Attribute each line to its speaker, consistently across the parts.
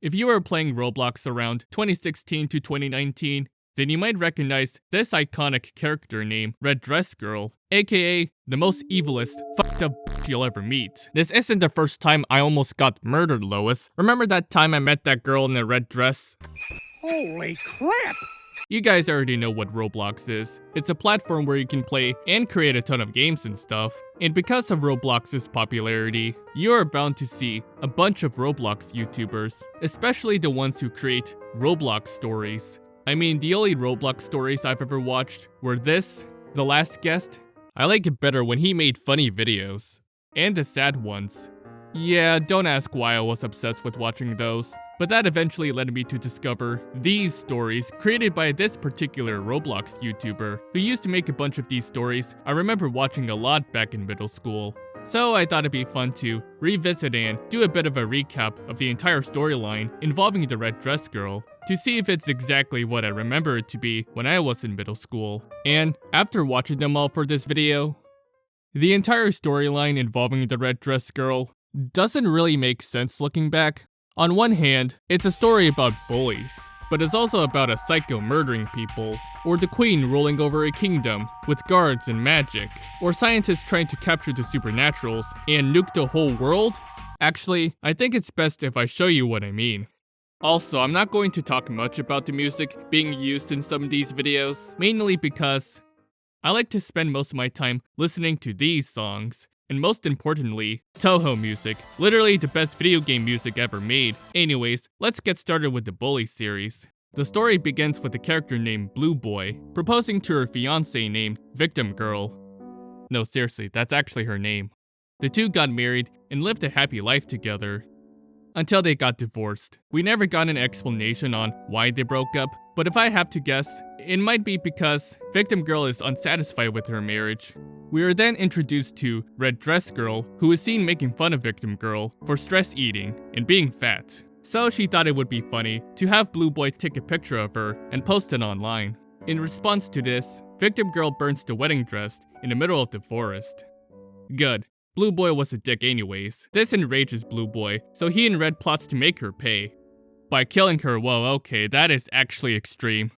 Speaker 1: If you were playing Roblox around 2016 to 2019, then you might recognize this iconic character named Red Dress Girl, aka the most evilest, fucked up bitch you'll ever meet. This isn't the first time I almost got murdered, Lois. Remember that time I met that girl in a red dress?
Speaker 2: Holy crap!
Speaker 1: You guys already know what Roblox is. It's a platform where you can play and create a ton of games and stuff. And because of Roblox's popularity, you are bound to see a bunch of Roblox YouTubers, especially the ones who create Roblox stories. I mean, the only Roblox stories I've ever watched were this, The Last Guest. I like it better when he made funny videos. And the sad ones. Yeah, don't ask why I was obsessed with watching those. But that eventually led me to discover these stories created by this particular Roblox YouTuber who used to make a bunch of these stories I remember watching a lot back in middle school. So I thought it'd be fun to revisit and do a bit of a recap of the entire storyline involving the red dress girl to see if it's exactly what I remember it to be when I was in middle school. And after watching them all for this video, the entire storyline involving the red dress girl doesn't really make sense looking back. On one hand, it's a story about bullies, but it's also about a psycho murdering people, or the queen ruling over a kingdom with guards and magic, or scientists trying to capture the supernaturals and nuke the whole world. Actually, I think it's best if I show you what I mean. Also, I'm not going to talk much about the music being used in some of these videos, mainly because I like to spend most of my time listening to these songs. And most importantly, Toho music, literally the best video game music ever made. Anyways, let's get started with the Bully series. The story begins with a character named Blue Boy proposing to her fiancé named Victim Girl. No, seriously, that's actually her name. The two got married and lived a happy life together. Until they got divorced. We never got an explanation on why they broke up, but if I have to guess, it might be because Victim Girl is unsatisfied with her marriage. We are then introduced to Red Dress Girl, who is seen making fun of Victim Girl for stress eating and being fat. So she thought it would be funny to have Blue Boy take a picture of her and post it online. In response to this, Victim Girl burns the wedding dress in the middle of the forest. Good. Blue Boy was a dick anyways. This enrages Blue Boy, so he and Red plots to make her pay. By killing her, whoa, okay, that is actually extreme.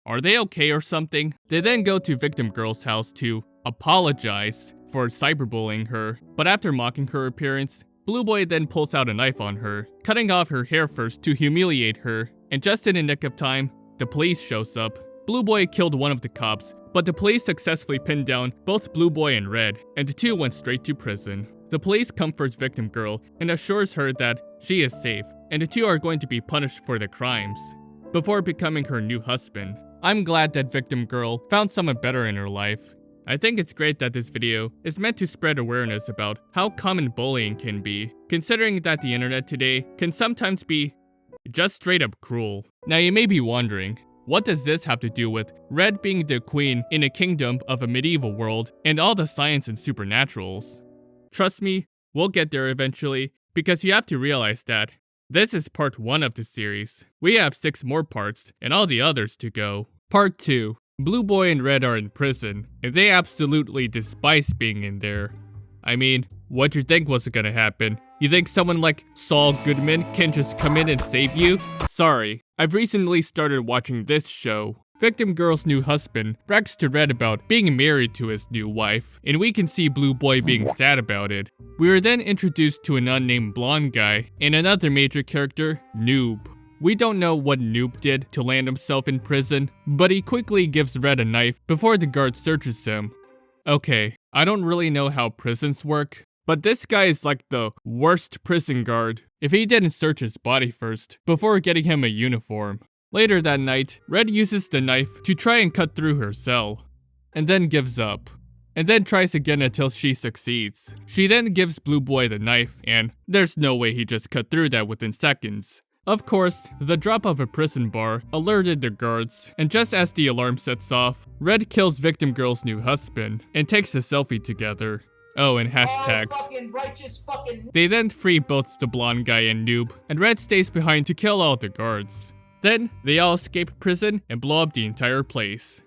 Speaker 1: Are they okay or something? They then go to Victim Girl's house to apologize for cyberbullying her, but after mocking her appearance, Blue Boy then pulls out a knife on her, cutting off her hair first to humiliate her, and just in the nick of time, the police shows up. Blue Boy killed one of the cops, but the police successfully pinned down both Blue Boy and Red, and the two went straight to prison. The police comforts Victim Girl and assures her that she is safe, and the two are going to be punished for their crimes, before becoming her new husband. I'm glad that Victim Girl found someone better in her life. I think it's great that this video is meant to spread awareness about how common bullying can be, considering that the internet today can sometimes be just straight up cruel. Now you may be wondering, what does this have to do with Red being the queen in a kingdom of a medieval world and all the science and supernaturals? Trust me, we'll get there eventually, because you have to realize that this is part 1 of the series. We have 6 more parts and all the others to go. Part 2. Blue Boy and Red are in prison, and they absolutely despise being in there. I mean, what'd you think was gonna happen? You think someone like Saul Goodman can just come in and save you? Sorry, I've recently started watching this show. Victim Girl's new husband brags to Red about being married to his new wife, and we can see Blue Boy being sad about it. We are then introduced to an unnamed blonde guy, and another major character, Noob. We don't know what Noob did to land himself in prison, but he quickly gives Red a knife before the guard searches him. Okay, I don't really know how prisons work, but this guy is like the worst prison guard if he didn't search his body first before getting him a uniform. Later that night, Red uses the knife to try and cut through her cell, and then gives up, and then tries again until she succeeds. She then gives Blue Boy the knife, and there's no way he just cut through that within seconds. Of course, the drop of a prison bar alerted the guards, and just as the alarm sets off, Red kills Victim Girl's new husband and takes a selfie together. Oh, and hashtags. They then free both the blonde guy and Noob, and Red stays behind to kill all the guards. Then, they all escape prison and blow up the entire place.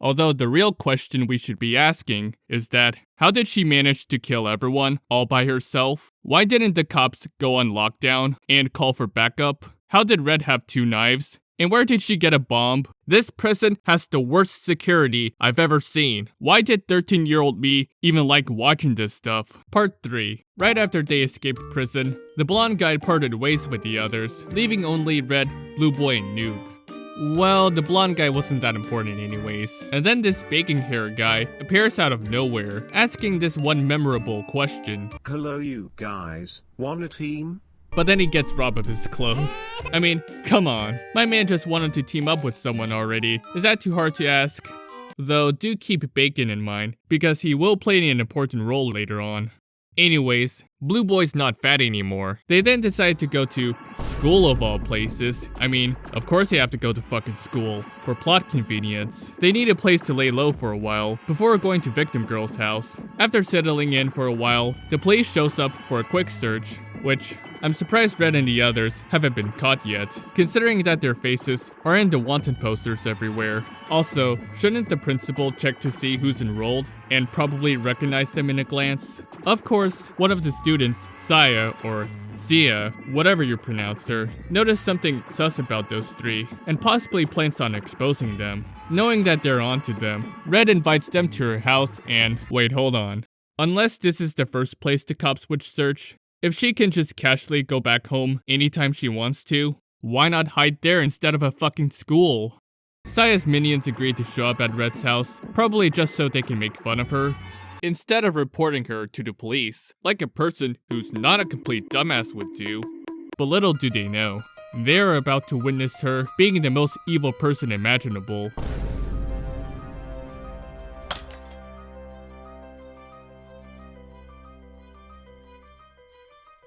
Speaker 1: Although the real question we should be asking is that, how did she manage to kill everyone all by herself? Why didn't the cops go on lockdown and call for backup? How did Red have 2 knives? And where did she get a bomb? This prison has the worst security I've ever seen. Why did 13-year-old me even like watching this stuff? Part 3. Right after they escaped prison, the blonde guy parted ways with the others, leaving only Red, Blue Boy, and Noob. Well, the blonde guy wasn't that important anyways. And then this baking hair guy appears out of nowhere, asking this one memorable question.
Speaker 3: Hello you guys, want a team?
Speaker 1: But then he gets robbed of his clothes. I mean, come on. My man just wanted to team up with someone already. Is that too hard to ask? Though, do keep Bacon in mind, because he will play an important role later on. Anyways, Blue Boy's not fat anymore. They then decide to go to school of all places. I mean, of course they have to go to fucking school. For plot convenience. They need a place to lay low for a while, before going to Victim Girl's house. After settling in for a while, the police shows up for a quick search, which I'm surprised Red and the others haven't been caught yet, considering that their faces are in the wanted posters everywhere. Also, shouldn't the principal check to see who's enrolled, and probably recognize them in a glance? Of course, one of the students, Saya, or Sia, whatever you pronounced her, noticed something sus about those 3, and possibly plans on exposing them. Knowing that they're onto them, Red invites them to her house and, wait, hold on. Unless this is the first place the cops would search, if she can just casually go back home anytime she wants to, why not hide there instead of a fucking school? Saya's minions agreed to show up at Red's house, probably just so they can make fun of her, instead of reporting her to the police, like a person who's not a complete dumbass would do. But little do they know, they're about to witness her being the most evil person imaginable.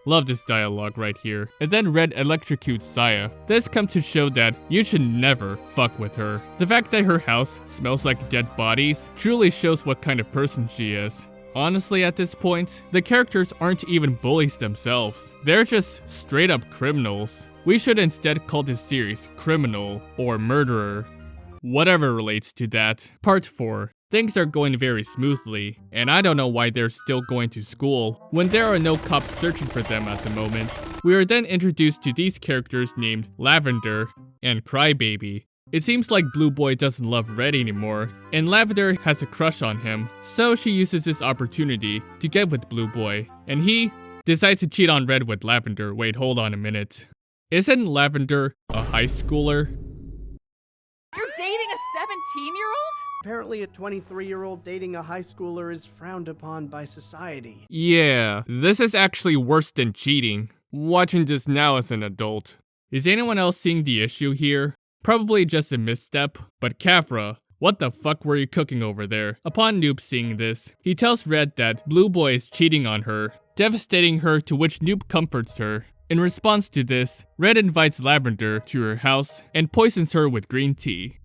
Speaker 1: Love this dialogue right here. And then Red electrocutes Saya. This comes to show that you should never fuck with her. The fact that her house smells like dead bodies truly shows what kind of person she is. Honestly, at this point, the characters aren't even bullies themselves. They're just straight up criminals. We should instead call this series Criminal or Murderer. Whatever relates to that. Part 4. Things are going very smoothly, and I don't know why they're still going to school when there are no cops searching for them at the moment. We are then introduced to these characters named Lavender and Crybaby. It seems like Blue Boy doesn't love Red anymore, and Lavender has a crush on him, so she uses this opportunity to get with Blue Boy, and he decides to cheat on Red with Lavender. Wait, hold on a minute. Isn't Lavender a high schooler?
Speaker 4: You're dating a 17-year-old?
Speaker 5: Apparently a 23-year-old dating a high schooler is frowned upon by society.
Speaker 1: Yeah, this is actually worse than cheating. Watching this now as an adult. Is anyone else seeing the issue here? Probably just a misstep, but Kavra, what the fuck were you cooking over there? Upon Noob seeing this, he tells Red that Blue Boy is cheating on her, devastating her, to which Noob comforts her. In response to this, Red invites Lavender to her house and poisons her with green tea.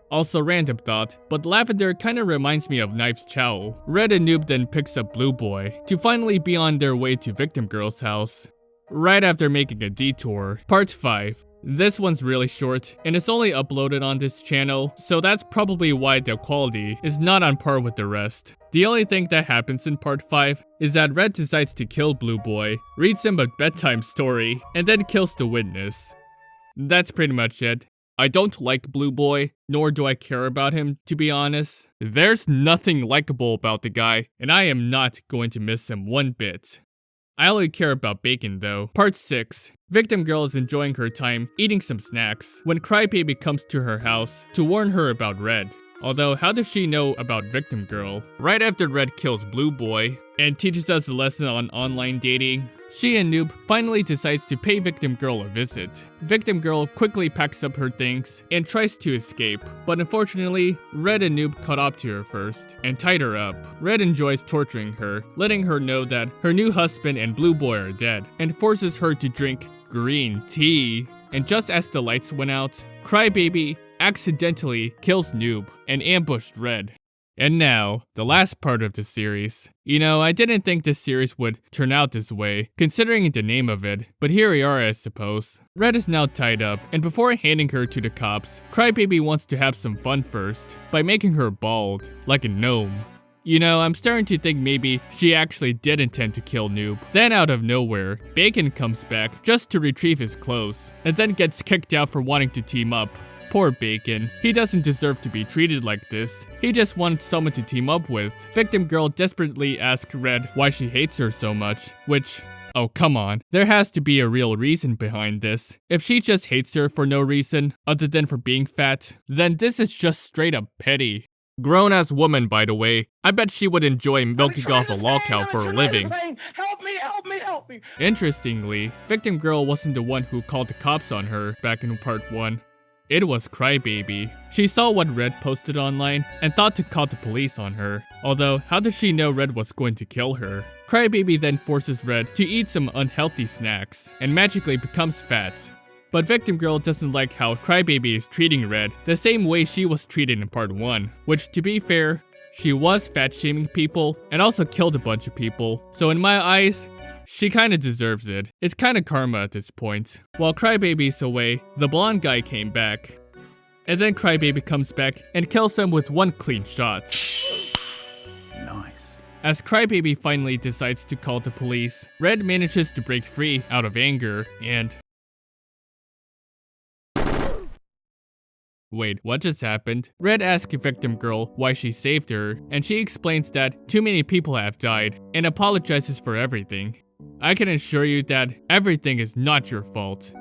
Speaker 1: Also random thought, but Lavender kinda reminds me of Knife's Chow. Red and Noob then picks up Blue Boy to finally be on their way to Victim Girl's house. Right after making a detour. Part 5. This one's really short, and it's only uploaded on this channel, so that's probably why the quality is not on par with the rest. The only thing that happens in part 5 is that Red decides to kill Blue Boy, reads him a bedtime story, and then kills the witness. That's pretty much it. I don't like Blue Boy, nor do I care about him, to be honest. There's nothing likable about the guy, and I am not going to miss him one bit. I only care about Bacon though. Part 6. Victim Girl is enjoying her time eating some snacks when Crybaby comes to her house to warn her about Red. Although, how does she know about Victim Girl? Right after Red kills Blue Boy and teaches us a lesson on online dating, she and Noob finally decides to pay Victim Girl a visit. Victim Girl quickly packs up her things and tries to escape, but unfortunately, Red and Noob caught up to her first and tied her up. Red enjoys torturing her, letting her know that her new husband and Blue Boy are dead, and forces her to drink green tea. And just as the lights went out, Crybaby accidentally kills Noob and ambushed Red. And now, the last part of the series. You know, I didn't think this series would turn out this way, considering the name of it, but here we are I suppose. Red is now tied up, and before handing her to the cops, Crybaby wants to have some fun first, by making her bald, like a gnome. You know, I'm starting to think maybe she actually did intend to kill Noob. Then out of nowhere, Bacon comes back just to retrieve his clothes, and then gets kicked out for wanting to team up. Poor Bacon. He doesn't deserve to be treated like this. He just wants someone to team up with. Victim Girl desperately asks Red why she hates her so much, which, oh come on, there has to be a real reason behind this. If she just hates her for no reason, other than for being fat, then this is just straight up petty. Grown-ass woman, by the way. I bet she would enjoy milking off a lol cow for a living.
Speaker 2: Help me, help me, help me!
Speaker 1: Interestingly, Victim Girl wasn't the one who called the cops on her back in part 1. It was Crybaby. She saw what Red posted online and thought to call the police on her. Although, how does she know Red was going to kill her? Crybaby then forces Red to eat some unhealthy snacks and magically becomes fat. But Victim Girl doesn't like how Crybaby is treating Red the same way she was treated in part 1, which to be fair, she was fat shaming people and also killed a bunch of people, so in my eyes, she kinda deserves it. It's kinda karma at this point. While Crybaby's away, the blonde guy came back. And then Crybaby comes back and kills him with one clean shot.
Speaker 2: Nice.
Speaker 1: As Crybaby finally decides to call the police, Red manages to break free out of anger and... Wait, what just happened? Red asks Victim Girl why she saved her, and she explains that too many people have died, and apologizes for everything. I can assure you that everything is not your fault.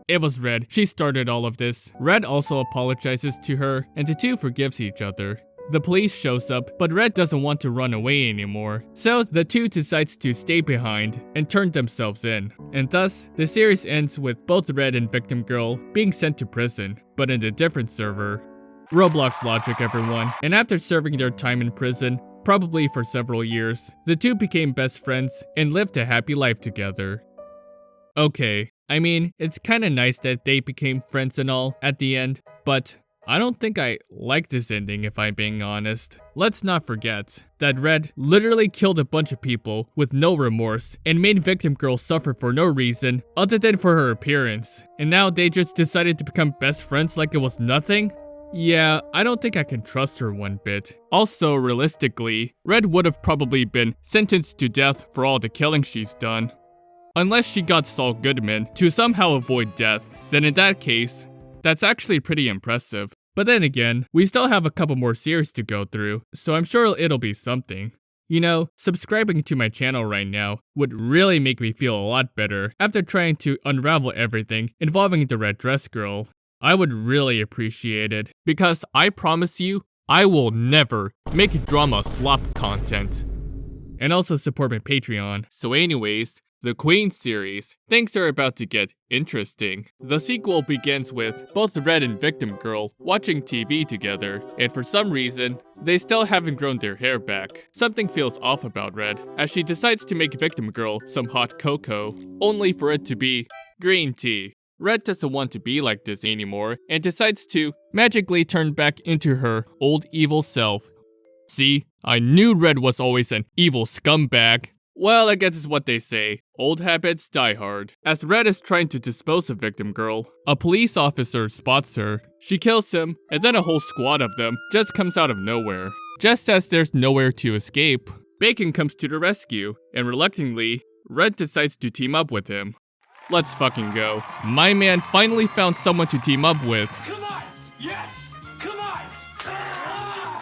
Speaker 1: It was Red, she started all of this. Red also apologizes to her, and the two forgives each other. The police shows up, but Red doesn't want to run away anymore, so the two decides to stay behind and turn themselves in. And thus, the series ends with both Red and Victim Girl being sent to prison, but in a different server. Roblox logic, everyone. And after serving their time in prison, probably for several years, the two became best friends and lived a happy life together. Okay, I mean, it's kinda nice that they became friends and all at the end, but I don't think I like this ending if I'm being honest. Let's not forget that Red literally killed a bunch of people with no remorse and made Victim Girl suffer for no reason other than for her appearance. And now they just decided to become best friends like it was nothing? Yeah, I don't think I can trust her one bit. Also, realistically, Red would have probably been sentenced to death for all the killing she's done. Unless she got Saul Goodman to somehow avoid death, then in that case, that's actually pretty impressive. But then again, we still have a couple more series to go through, so I'm sure it'll be something. You know, subscribing to my channel right now would really make me feel a lot better after trying to unravel everything involving the red dress girl. I would really appreciate it, because I promise you, I will never make drama slop content. And also support my Patreon. So anyways, the Queen series, things are about to get interesting. The sequel begins with both Red and Victim Girl watching TV together, and for some reason, they still haven't grown their hair back. Something feels off about Red, as she decides to make Victim Girl some hot cocoa, only for it to be green tea. Red doesn't want to be like this anymore, and decides to magically turn back into her old evil self. See, I knew Red was always an evil scumbag. Well, I guess it's what they say. Old habits die hard. As Red is trying to dispose of Victim Girl, a police officer spots her. She kills him, and then a whole squad of them just comes out of nowhere. Just as there's nowhere to escape, Bacon comes to the rescue, and reluctantly, Red decides to team up with him. Let's fucking go. My man finally found someone to team up with.
Speaker 2: Come on! Yes! Come on!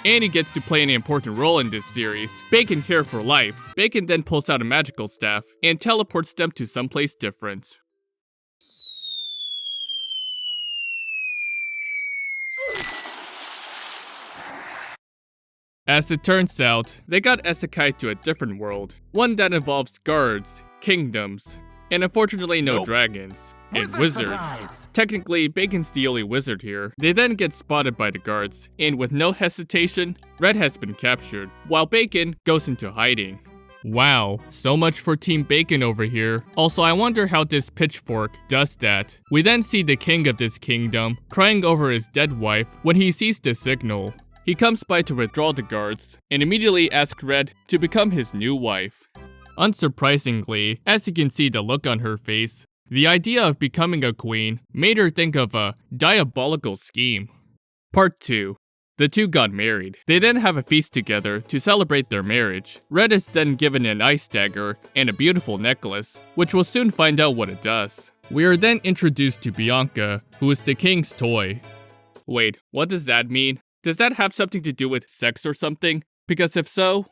Speaker 1: And he gets to play an important role in this series. Bacon here for life. Bacon then pulls out a magical staff and teleports them to someplace different. As it turns out, they got isekai to a different world. One that involves guards, kingdoms, and unfortunately no dragons, and wizards. Technically, Bacon's the only wizard here. They then get spotted by the guards, and with no hesitation, Red has been captured, while Bacon goes into hiding. Wow, so much for Team Bacon over here. Also, I wonder how this pitchfork does that. We then see the king of this kingdom crying over his dead wife when he sees the signal. he comes by to withdraw the guards and immediately asks Red to become his new wife. Unsurprisingly, as you can see the look on her face, the idea of becoming a queen made her think of a diabolical scheme. Part 2. The two got married. They then have a feast together to celebrate their marriage. Red is then given an ice dagger and a beautiful necklace, which we'll soon find out what it does. We are then introduced to Bianca, who is the king's toy. Wait, what does that mean? Does that have something to do with sex or something? Because if so,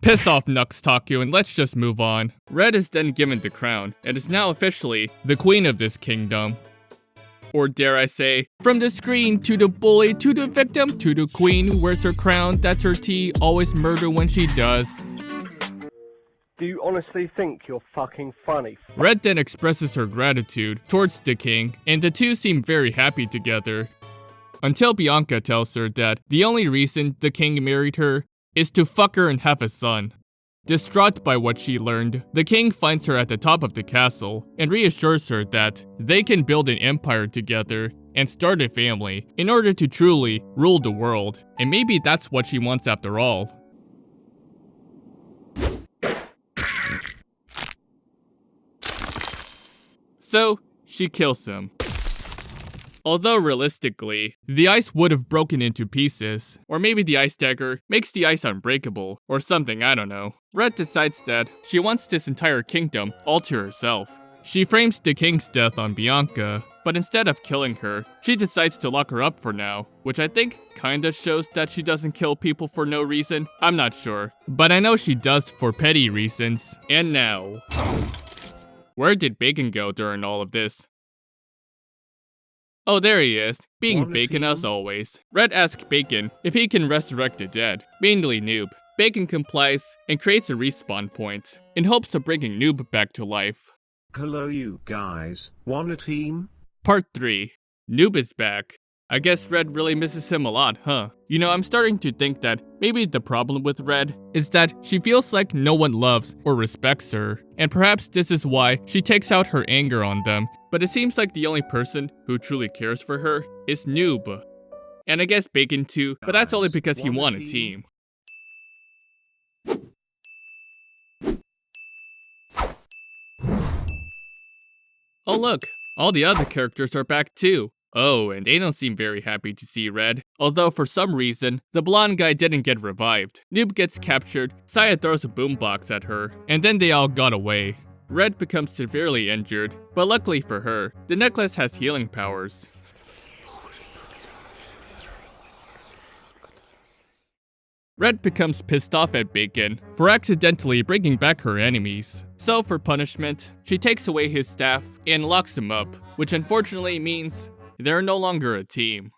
Speaker 1: piss off Nux Taku and let's just move on. Red is then given the crown and is now officially the queen of this kingdom. Or dare I say, from the screen to the bully to the victim to the queen who wears her crown, that's her tea, always murder when she does.
Speaker 6: Do you honestly think you're fucking funny?
Speaker 1: Red then expresses her gratitude towards the king, and the two seem very happy together. Until Bianca tells her that the only reason the king married her is to fuck her and have a son. Distraught by what she learned, the king finds her at the top of the castle and reassures her that they can build an empire together and start a family in order to truly rule the world, and maybe that's what she wants after all. So, she kills him. Although realistically, the ice would have broken into pieces, or maybe the ice dagger makes the ice unbreakable, or something, I don't know. Red decides that she wants this entire kingdom all to herself. She frames the king's death on Bianca, but instead of killing her, she decides to lock her up for now, which I think kinda shows that she doesn't kill people for no reason. I'm not sure, but I know she does for petty reasons. And now, where did Bacon go during all of this? Oh, there he is, being Bacon as always. Red asks Bacon if he can resurrect the dead, mainly Noob. Bacon complies and creates a respawn point, in hopes of bringing Noob back to life.
Speaker 3: Hello you guys, wanna team?
Speaker 1: Part 3. Noob is back. I guess Red really misses him a lot, huh? You know, I'm starting to think that maybe the problem with Red is that she feels like no one loves or respects her, and perhaps this is why she takes out her anger on them, but it seems like the only person who truly cares for her is Noob. And I guess Bacon too, but that's only because he won a team. Oh look, all the other characters are back too. Oh, and they don't seem very happy to see Red. Although for some reason, the blonde guy didn't get revived. Noob gets captured, Saya throws a boombox at her, and then they all got away. Red becomes severely injured, but luckily for her, the necklace has healing powers. Red becomes pissed off at Bacon for accidentally bringing back her enemies. So for punishment, she takes away his staff and locks him up, which unfortunately means they're no longer a team.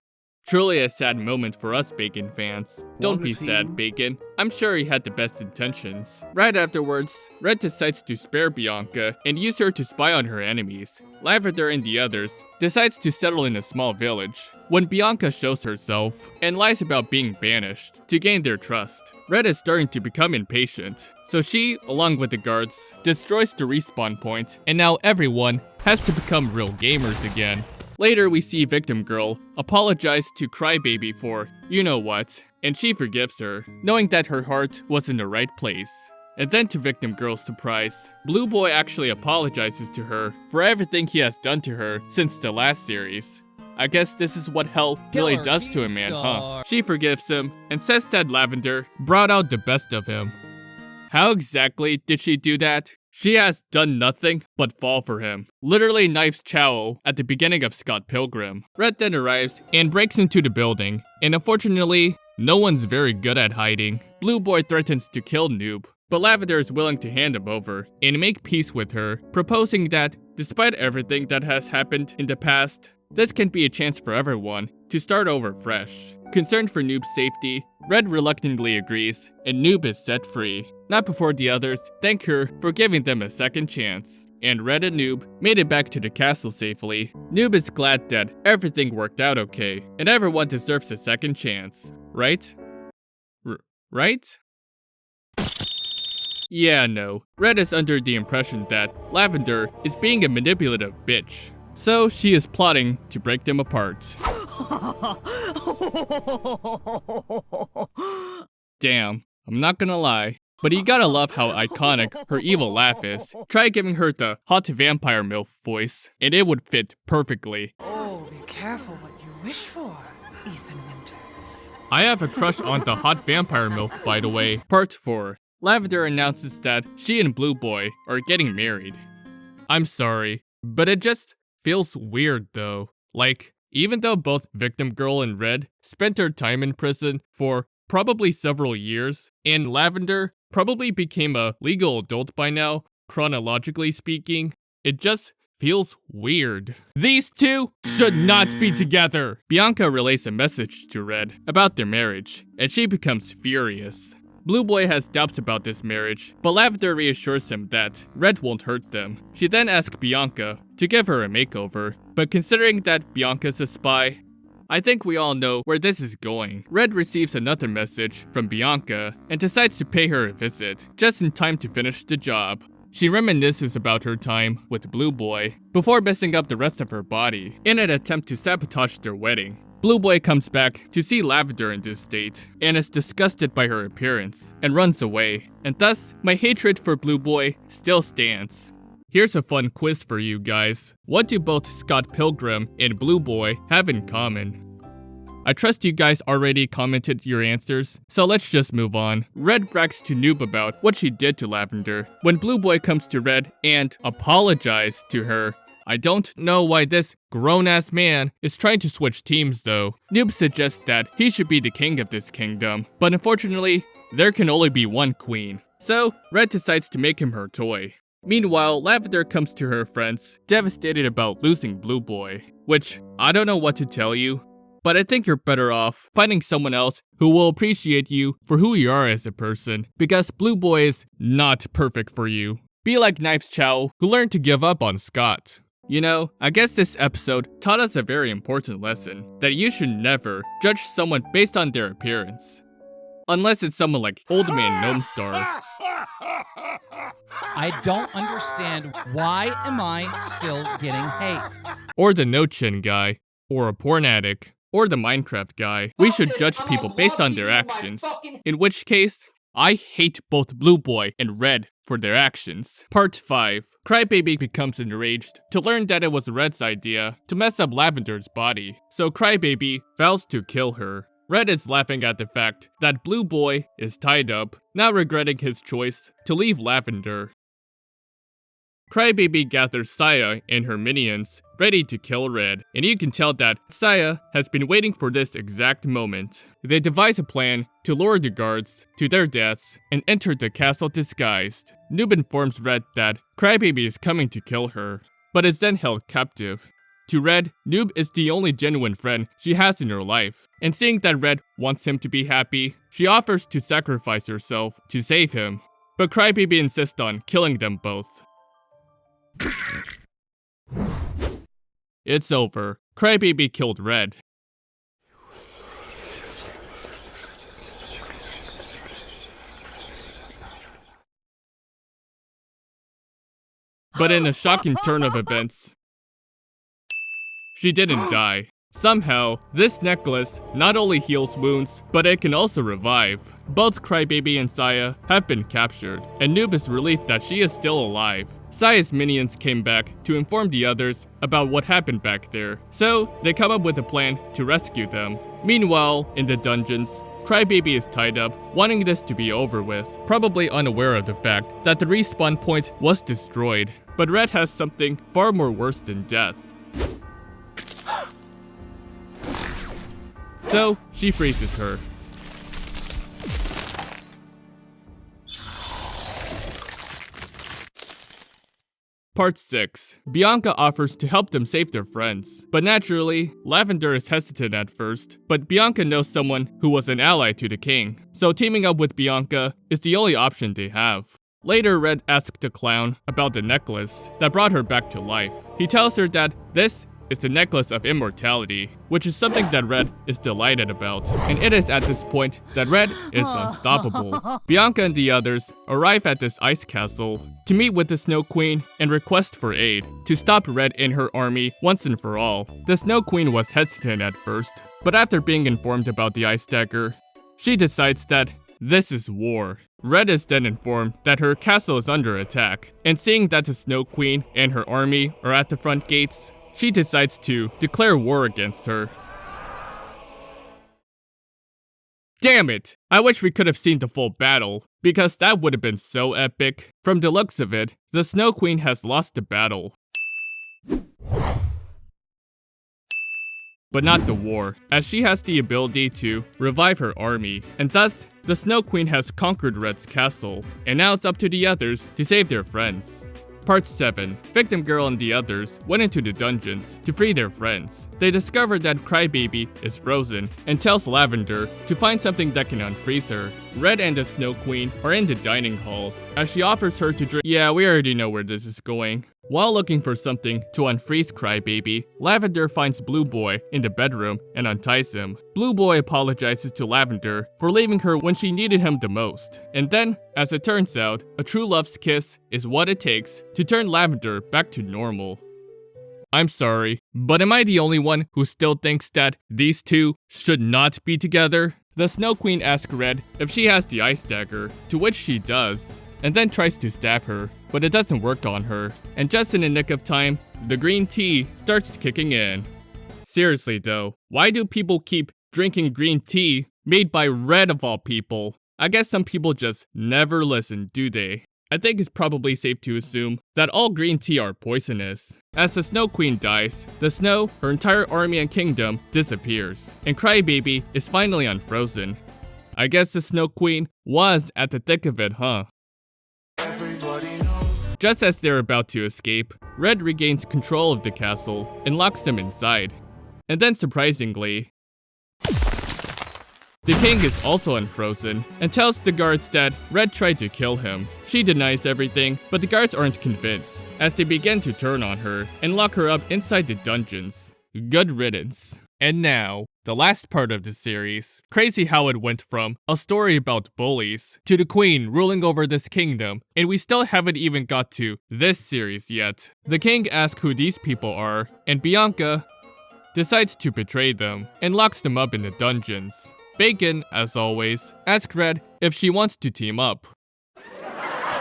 Speaker 1: Truly a sad moment for us Bacon fans. Don't be sad, Bacon. I'm sure he had the best intentions. Right afterwards, Red decides to spare Bianca and use her to spy on her enemies. Lavender and the others decides to settle in a small village when Bianca shows herself and lies about being banished to gain their trust. Red is starting to become impatient, so she, along with the guards, destroys the respawn point, and now everyone has to become real gamers again. Later, we see Victim Girl apologize to Crybaby for you-know-what, and she forgives her, knowing that her heart was in the right place. And then to Victim Girl's surprise, Blue Boy actually apologizes to her for everything he has done to her since the last series. I guess this is what hell really does to a man, huh? She forgives him and says that Lavender brought out the best of him. How exactly did she do that? She has done nothing but fall for him. Literally knifes Chao at the beginning of Scott Pilgrim. Red then arrives and breaks into the building, and unfortunately, no one's very good at hiding. Blue Boy threatens to kill Noob, but Lavender is willing to hand him over and make peace with her, proposing that despite everything that has happened in the past, this can be a chance for everyone to start over fresh. Concerned for Noob's safety, Red reluctantly agrees, and Noob is set free. Not before the others thank her for giving them a second chance. And Red and Noob made it back to the castle safely. Noob is glad that everything worked out okay, and everyone deserves a second chance. Right? Right? Yeah, no. Red is under the impression that Lavender is being a manipulative bitch. So she is plotting to break them apart. Damn, I'm not gonna lie. But you gotta love how iconic her evil laugh is. Try giving her the hot vampire MILF voice, and it would fit perfectly.
Speaker 7: Oh, be careful what you wish for, Ethan Winters.
Speaker 1: I have a crush on the hot vampire MILF, by the way. Part 4. Lavender announces that she and Blue Boy are getting married. I'm sorry, but it just feels weird though. Like, even though both Victim Girl and Red spent their time in prison for probably several years, and Lavender probably became a legal adult by now, chronologically speaking, it just feels weird. These two should not be together! Bianca relays a message to Red about their marriage, and she becomes furious. Blue Boy has doubts about this marriage, but Lavender reassures him that Red won't hurt them. She then asks Bianca to give her a makeover, but considering that Bianca's a spy, I think we all know where this is going. Red receives another message from Bianca and decides to pay her a visit, just in time to finish the job. She reminisces about her time with Blue Boy before messing up the rest of her body in an attempt to sabotage their wedding. Blue Boy comes back to see Lavender in this state and is disgusted by her appearance and runs away, and thus my hatred for Blue Boy still stands. Here's a fun quiz for you guys. What do both Scott Pilgrim and Blue Boy have in common? I trust you guys already commented your answers, so let's just move on. Red brags to Noob about what she did to Lavender. When Blue Boy comes to Red and apologizes to her, I don't know why this grown-ass man is trying to switch teams though. Noob suggests that he should be the king of this kingdom, but unfortunately, there can only be one queen. So, Red decides to make him her toy. Meanwhile, Lavender comes to her friends, devastated about losing Blue Boy. Which, I don't know what to tell you, but I think you're better off finding someone else who will appreciate you for who you are as a person, because Blue Boy is not perfect for you. Be like Knives Chow, who learned to give up on Scott. You know, I guess this episode taught us a very important lesson, that you should never judge someone based on their appearance. Unless it's someone like Old Man Gnome Star.
Speaker 8: I don't understand, why am I still getting hate?
Speaker 1: Or the no-chin guy, or a porn addict, or the Minecraft guy. We should judge people based on their actions, in which case, I hate both Blue Boy and Red for their actions. Part 5. Crybaby becomes enraged to learn that it was Red's idea to mess up Lavender's body, so Crybaby vows to kill her. Red is laughing at the fact that Blue Boy is tied up, now regretting his choice to leave Lavender. Crybaby gathers Saya and her minions, ready to kill Red, and you can tell that Saya has been waiting for this exact moment. They devise a plan to lure the guards to their deaths and enter the castle disguised. Noob informs Red that Crybaby is coming to kill her, but is then held captive. To Red, Noob is the only genuine friend she has in her life, and seeing that Red wants him to be happy, she offers to sacrifice herself to save him. But Crybaby insists on killing them both. It's over. Crybaby killed Red. But in a shocking turn of events, she didn't die. Somehow, this necklace not only heals wounds, but it can also revive. Both Crybaby and Saya have been captured, and Noob is relieved that she is still alive. Saya's minions came back to inform the others about what happened back there, so they come up with a plan to rescue them. Meanwhile, in the dungeons, Crybaby is tied up, wanting this to be over with, probably unaware of the fact that the respawn point was destroyed. But Red has something far more worse than death. So, she freezes her. Part 6. Bianca offers to help them save their friends. But naturally, Lavender is hesitant at first, but Bianca knows someone who was an ally to the king, so teaming up with Bianca is the only option they have. Later, Red asks the clown about the necklace that brought her back to life. He tells her that this is the Necklace of Immortality, which is something that Red is delighted about. And it is at this point that Red is unstoppable. Bianca and the others arrive at this ice castle to meet with the Snow Queen and request for aid to stop Red and her army once and for all. The Snow Queen was hesitant at first, but after being informed about the ice dagger, she decides that this is war. Red is then informed that her castle is under attack, and seeing that the Snow Queen and her army are at the front gates, she decides to declare war against her. Damn it! I wish we could have seen the full battle, because that would have been so epic. From the looks of it, the Snow Queen has lost the battle. But not the war, as she has the ability to revive her army, and thus, the Snow Queen has conquered Red's castle, and now it's up to the others to save their friends. Part 7. Victim Girl and the others went into the dungeons to free their friends. They discover that Crybaby is frozen and tells Lavender to find something that can unfreeze her. Red and the Snow Queen are in the dining halls as she offers her to drink. Yeah, we already know where this is going. While looking for something to unfreeze Crybaby, Lavender finds Blue Boy in the bedroom and unties him. Blue Boy apologizes to Lavender for leaving her when she needed him the most. And then, as it turns out, a true love's kiss is what it takes to turn Lavender back to normal. I'm sorry, but am I the only one who still thinks that these two should not be together? The Snow Queen asks Red if she has the ice dagger, to which she does, and then tries to stab her, but it doesn't work on her. And just in the nick of time, the green tea starts kicking in. Seriously though, why do people keep drinking green tea made by Red of all people? I guess some people just never listen, do they? I think it's probably safe to assume that all green tea are poisonous. As the Snow Queen dies, the snow, her entire army and kingdom, disappears, and Crybaby is finally unfrozen. I guess the Snow Queen was at the thick of it, huh? Just as they're about to escape, Red regains control of the castle and locks them inside. And then surprisingly, the king is also unfrozen and tells the guards that Red tried to kill him. She denies everything, but the guards aren't convinced as they begin to turn on her and lock her up inside the dungeons. Good riddance. And now, the last part of the series. Crazy how it went from a story about bullies to the queen ruling over this kingdom, and we still haven't even got to this series yet. The king asks who these people are, and Bianca decides to betray them and locks them up in the dungeons. Bacon, as always, asks Red if she wants to team up.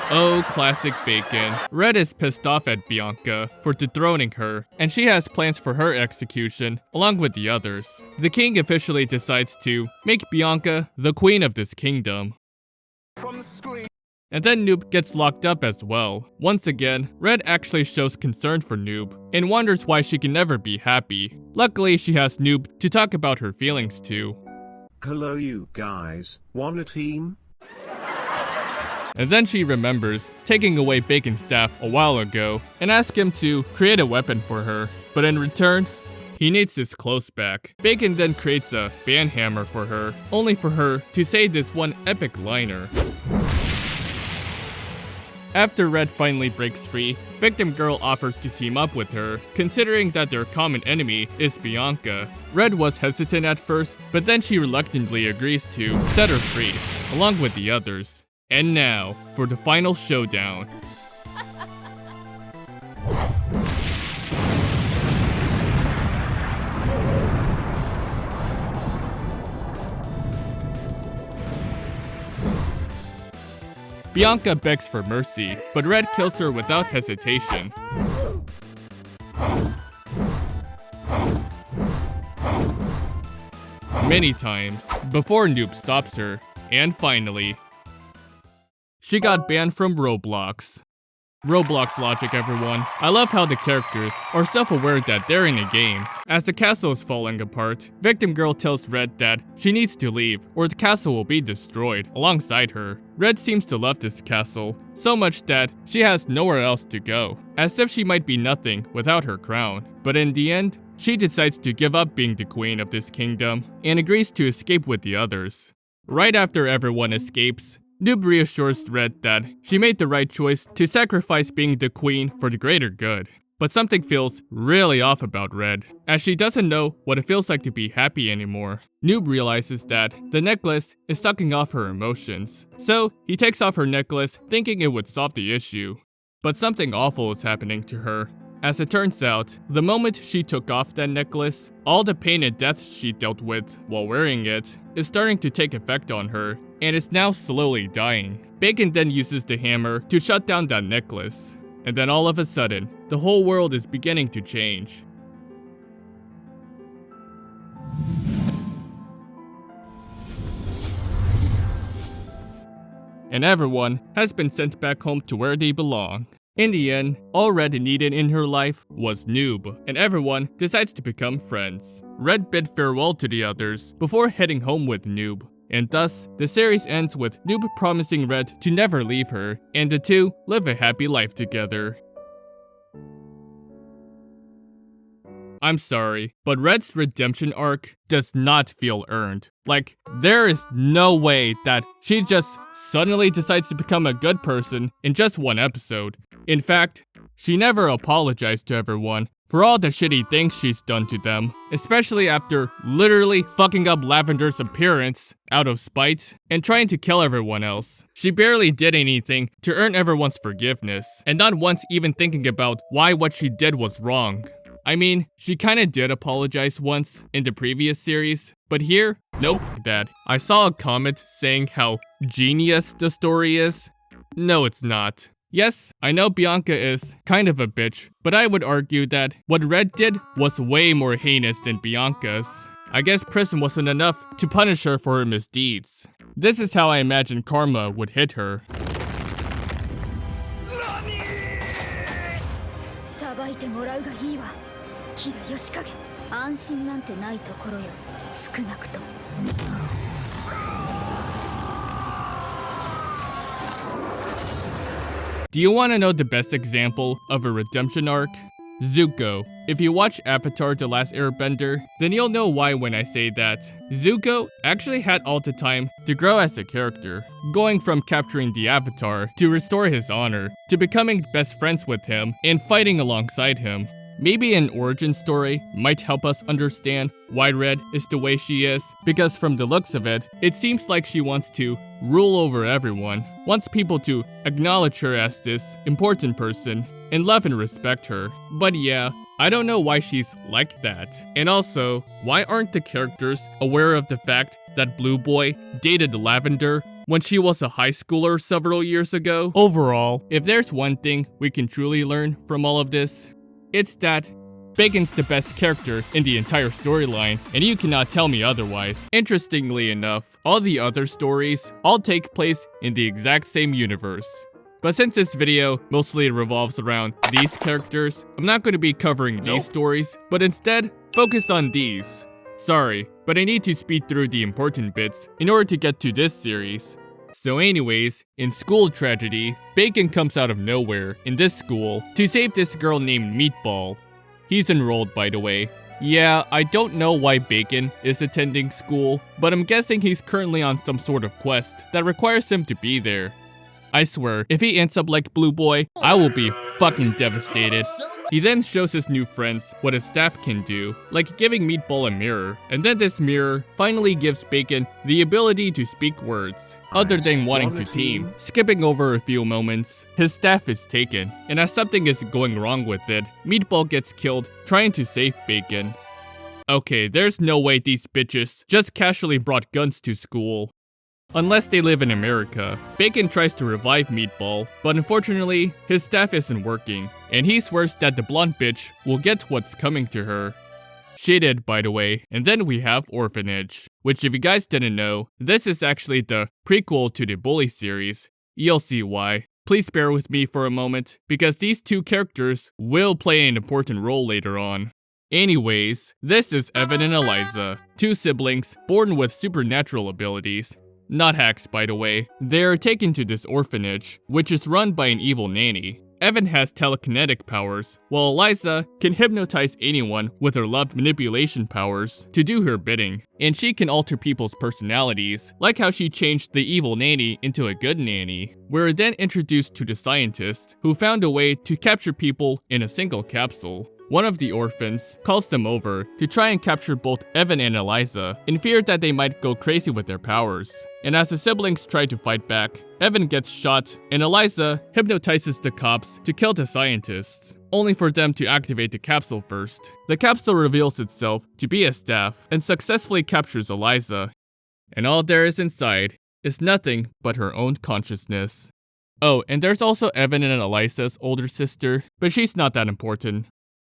Speaker 1: Oh, classic Bacon. Red is pissed off at Bianca for dethroning her, and she has plans for her execution along with the others. The king officially decides to make Bianca the queen of this kingdom. And then Noob gets locked up as well. Once again, Red actually shows concern for Noob and wonders why she can never be happy. Luckily, she has Noob to talk about her feelings to.
Speaker 3: Hello you guys, wanna team?
Speaker 1: And then she remembers taking away Bacon's staff a while ago and asks him to create a weapon for her. But in return, he needs his clothes back. Bacon then creates a band hammer for her, only for her to say this one epic liner. After Red finally breaks free, Victim Girl offers to team up with her, considering that their common enemy is Bianca. Red was hesitant at first, but then she reluctantly agrees to set her free, along with the others. And now, for the final showdown. Bianca begs for mercy, but Red kills her without hesitation. Many times, before Noob stops her, and finally, she got banned from Roblox. Roblox logic, everyone. I love how the characters are self-aware that they're in a game. As the castle is falling apart, Victim Girl tells Red that she needs to leave or the castle will be destroyed alongside her. Red seems to love this castle, so much that she has nowhere else to go, as if she might be nothing without her crown. But in the end, she decides to give up being the queen of this kingdom and agrees to escape with the others. Right after everyone escapes, Noob reassures Red that she made the right choice to sacrifice being the queen for the greater good. But something feels really off about Red, as she doesn't know what it feels like to be happy anymore. Noob realizes that the necklace is sucking off her emotions, so he takes off her necklace thinking it would solve the issue. But something awful is happening to her. As it turns out, the moment she took off that necklace, all the pain and death she dealt with while wearing it is starting to take effect on her, and is now slowly dying. Bacon then uses the hammer to shut down that necklace. And then all of a sudden, the whole world is beginning to change. And everyone has been sent back home to where they belong. In the end, all Red needed in her life was Noob, and everyone decides to become friends. Red bid farewell to the others before heading home with Noob. And thus, the series ends with Noob promising Red to never leave her, and the two live a happy life together. I'm sorry, but Red's redemption arc does not feel earned. Like, there is no way that she just suddenly decides to become a good person in just one episode. In fact, she never apologized to everyone for all the shitty things she's done to them, especially after literally fucking up Lavender's appearance out of spite and trying to kill everyone else. She barely did anything to earn everyone's forgiveness, and not once even thinking about why what she did was wrong. I mean, she kinda did apologize once in the previous series, but here, nope. That. I saw a comment saying how genius the story is. No, it's not. Yes, I know Bianca is kind of a bitch, but I would argue that what Red did was way more heinous than Bianca's. I guess prison wasn't enough to punish her for her misdeeds. This is how I imagine karma would hit her.
Speaker 9: 裁いてもらうがいいわ。キラヨシカゲ。安心なんてないところよ。少なくとも。
Speaker 1: Do you want to know the best example of a redemption arc? Zuko. If you watch Avatar: The Last Airbender, then you'll know why when I say that. Zuko actually had all the time to grow as a character, going from capturing the Avatar to restore his honor, to becoming best friends with him and fighting alongside him. Maybe an origin story might help us understand why Red is the way she is, because from the looks of it, it seems like she wants to rule over everyone, wants people to acknowledge her as this important person, and love and respect her. But yeah, I don't know why she's like that. And also, why aren't the characters aware of the fact that Blue Boy dated Lavender when she was a high schooler several years ago? Overall, if there's one thing we can truly learn from all of this, it's that Bacon's the best character in the entire storyline, and you cannot tell me otherwise. Interestingly enough, all the other stories all take place in the exact same universe. But since this video mostly revolves around these characters, I'm not going to be covering these stories, but instead focus on these. Sorry, but I need to speed through the important bits in order to get to this series. So anyways, in School Tragedy, Bacon comes out of nowhere in this school to save this girl named Meatball. He's enrolled, by the way. Yeah, I don't know why Bacon is attending school, but I'm guessing he's currently on some sort of quest that requires him to be there. I swear, if he ends up like Blue Boy, I will be fucking devastated. He then shows his new friends what his staff can do, like giving Meatball a mirror, and then this mirror finally gives Bacon the ability to speak words, other than wanting to team. Skipping over a few moments, his staff is taken, and as something is going wrong with it, Meatball gets killed trying to save Bacon. Okay, there's no way these bitches just casually brought guns to school. Unless they live in America. Bacon tries to revive Meatball, but unfortunately, his staff isn't working, and he swears that the blonde bitch will get what's coming to her. She did, by the way. And then we have Orphanage, which if you guys didn't know, this is actually the prequel to the Bully series. You'll see why. Please bear with me for a moment, because these two characters will play an important role later on. Anyways, this is Evan and Eliza, two siblings born with supernatural abilities. Not hacks, by the way. They are taken to this orphanage, which is run by an evil nanny. Evan has telekinetic powers, while Eliza can hypnotize anyone with her love manipulation powers to do her bidding. And she can alter people's personalities, like how she changed the evil nanny into a good nanny. We're then introduced to the scientists, who found a way to capture people in a single capsule. One of the orphans calls them over to try and capture both Evan and Eliza, in fear that they might go crazy with their powers. And as the siblings try to fight back, Evan gets shot and Eliza hypnotizes the cops to kill the scientists, only for them to activate the capsule first. The capsule reveals itself to be a staff and successfully captures Eliza. And all there is inside is nothing but her own consciousness. Oh, and there's also Evan and Eliza's older sister, but she's not that important.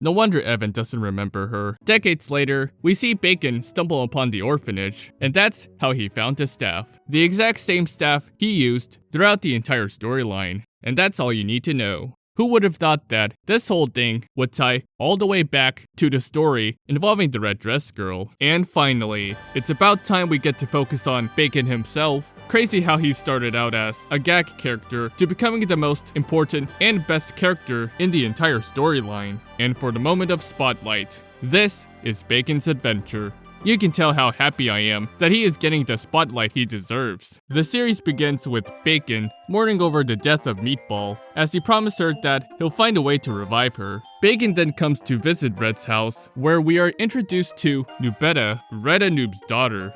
Speaker 1: No wonder Evan doesn't remember her. Decades later, we see Bacon stumble upon the orphanage, and that's how he found the staff. The exact same staff he used throughout the entire storyline. And that's all you need to know. Who would have thought that this whole thing would tie all the way back to the story involving the red dress girl? And finally, it's about time we get to focus on Bacon himself. Crazy how he started out as a gag character to becoming the most important and best character in the entire storyline. And for the moment of spotlight, this is Bacon's adventure. You can tell how happy I am that he is getting the spotlight he deserves. The series begins with Bacon mourning over the death of Meatball, as he promised her that he'll find a way to revive her. Bacon then comes to visit Red's house, where we are introduced to Nubetta, Red and Noob's daughter.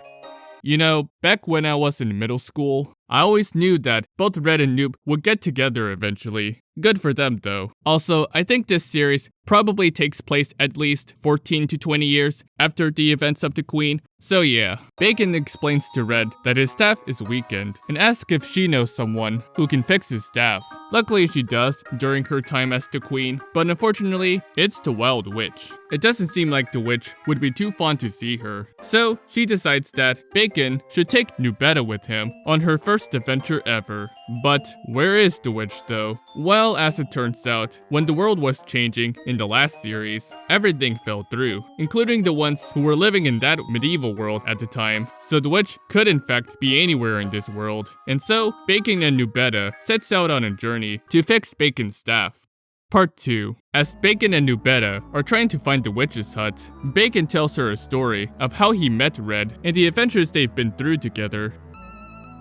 Speaker 1: You know, back when I was in middle school, I always knew that both Red and Noob would get together eventually. Good for them though. Also, I think this series probably takes place at least 14 to 20 years after the events of the Queen. So yeah, Bacon explains to Red that his staff is weakened and asks if she knows someone who can fix his staff. Luckily she does during her time as the Queen, but unfortunately, it's the Wild Witch. It doesn't seem like the witch would be too fond to see her. So she decides that Bacon should take Nubetta with him on her first adventure ever. But where is the witch though? Well, as it turns out, when the world was changing in the last series, everything fell through, including the ones who were living in that medieval world at the time. So the witch could in fact be anywhere in this world. And so, Bacon and Nubetta sets out on a journey to fix Bacon's staff. Part 2. As Bacon and Nubetta are trying to find the witch's hut, Bacon tells her a story of how he met Red and the adventures they've been through together.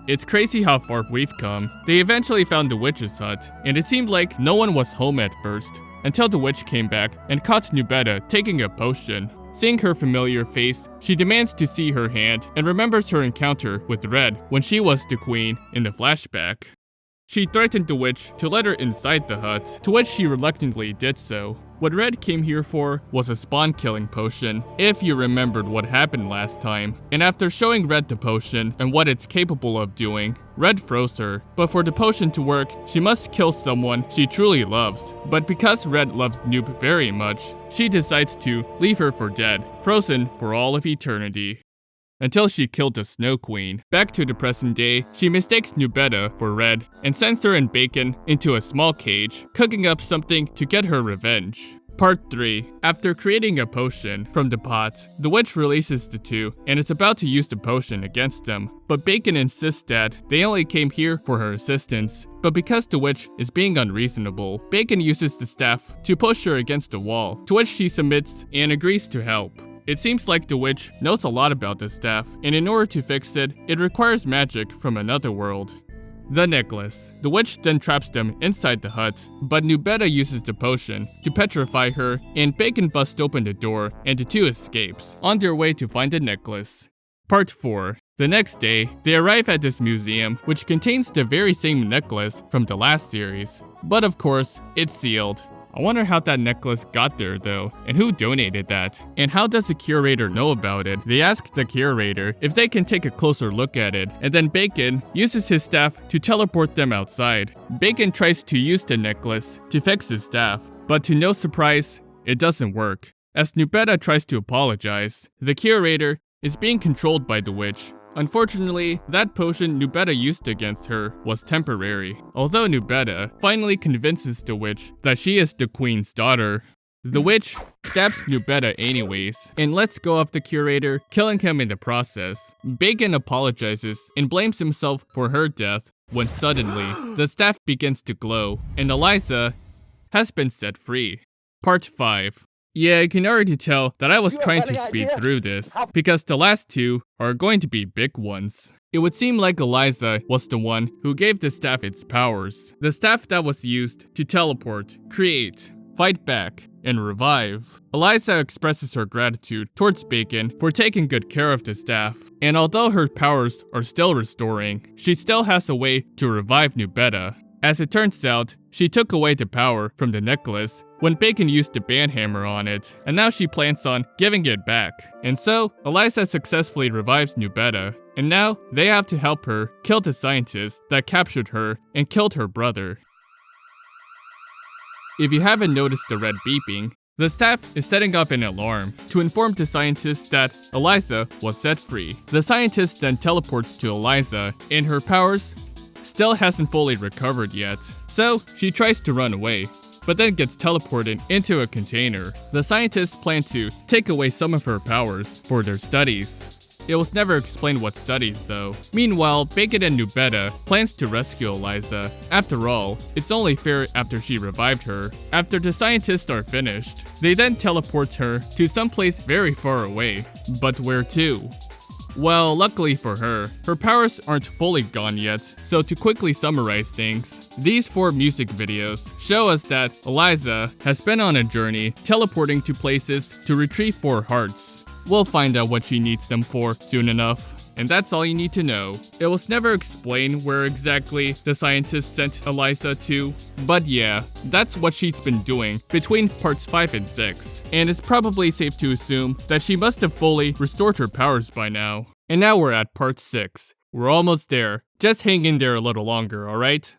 Speaker 1: It's crazy how far we've come. They eventually found the witch's hut, and it seemed like no one was home at first, until the witch came back and caught Nubetta taking a potion. Seeing her familiar face, she demands to see her hand and remembers her encounter with Red when she was the queen in the flashback. She threatened the witch to let her inside the hut, to which she reluctantly did so. What Red came here for was a spawn-killing potion, if you remembered what happened last time. And after showing Red the potion and what it's capable of doing, Red froze her. But for the potion to work, she must kill someone she truly loves. But because Red loves Noob very much, she decides to leave her for dead, frozen for all of eternity. Until she killed the Snow Queen. Back to the present day, she mistakes Nubetta for Red and sends her and Bacon into a small cage, cooking up something to get her revenge. Part 3. After creating a potion from the pot, the witch releases the two and is about to use the potion against them. But Bacon insists that they only came here for her assistance. But because the witch is being unreasonable, Bacon uses the staff to push her against the wall, to which she submits and agrees to help. It seems like the witch knows a lot about the staff, and in order to fix it, it requires magic from another world. The necklace. The witch then traps them inside the hut, but Nubetta uses the potion to petrify her, and Bacon busts open the door and the two escapes, on their way to find the necklace. Part 4. The next day, they arrive at this museum, which contains the very same necklace from the last series. But of course, it's sealed. I wonder how that necklace got there though, and who donated that, and how does the curator know about it? They ask the curator if they can take a closer look at it, and then Bacon uses his staff to teleport them outside. Bacon tries to use the necklace to fix his staff, but to no surprise, it doesn't work. As Nubetta tries to apologize, the curator is being controlled by the witch. Unfortunately, that potion Nubetta used against her was temporary. Although Nubetta finally convinces the witch that she is the queen's daughter, the witch stabs Nubetta anyways and lets go of the curator, killing him in the process. Bacon apologizes and blames himself for her death when suddenly the staff begins to glow, and Eliza has been set free. Part 5. Yeah, you can already tell that I was trying to speed through this, because the last two are going to be big ones. It would seem like Eliza was the one who gave the staff its powers. The staff that was used to teleport, create, fight back, and revive. Eliza expresses her gratitude towards Bacon for taking good care of the staff, and although her powers are still restoring, she still has a way to revive Nubeta. As it turns out, she took away the power from the necklace when Bacon used the banhammer on it, and now she plans on giving it back. And so, Eliza successfully revives Nubeta, and now they have to help her kill the scientist that captured her and killed her brother. If you haven't noticed the red beeping, the staff is setting off an alarm to inform the scientist that Eliza was set free. The scientist then teleports to Eliza, and her powers still hasn't fully recovered yet, so she tries to run away, but then gets teleported into a container. The scientists plan to take away some of her powers for their studies. It was never explained what studies though. Meanwhile, Bacon and Nubeta plans to rescue Eliza. After all, it's only fair after she revived her. After the scientists are finished, they then teleport her to someplace very far away. But where to? Well, luckily for her, her powers aren't fully gone yet, so to quickly summarize things, these 4 music videos show us that Eliza has been on a journey teleporting to places to retrieve 4 hearts. We'll find out what she needs them for soon enough. And that's all you need to know. It was never explained where exactly the scientist sent Eliza to, but yeah, that's what she's been doing between parts 5 and 6, and it's probably safe to assume that she must have fully restored her powers by now. And now we're at part 6. We're almost there. Just hang in there a little longer, alright?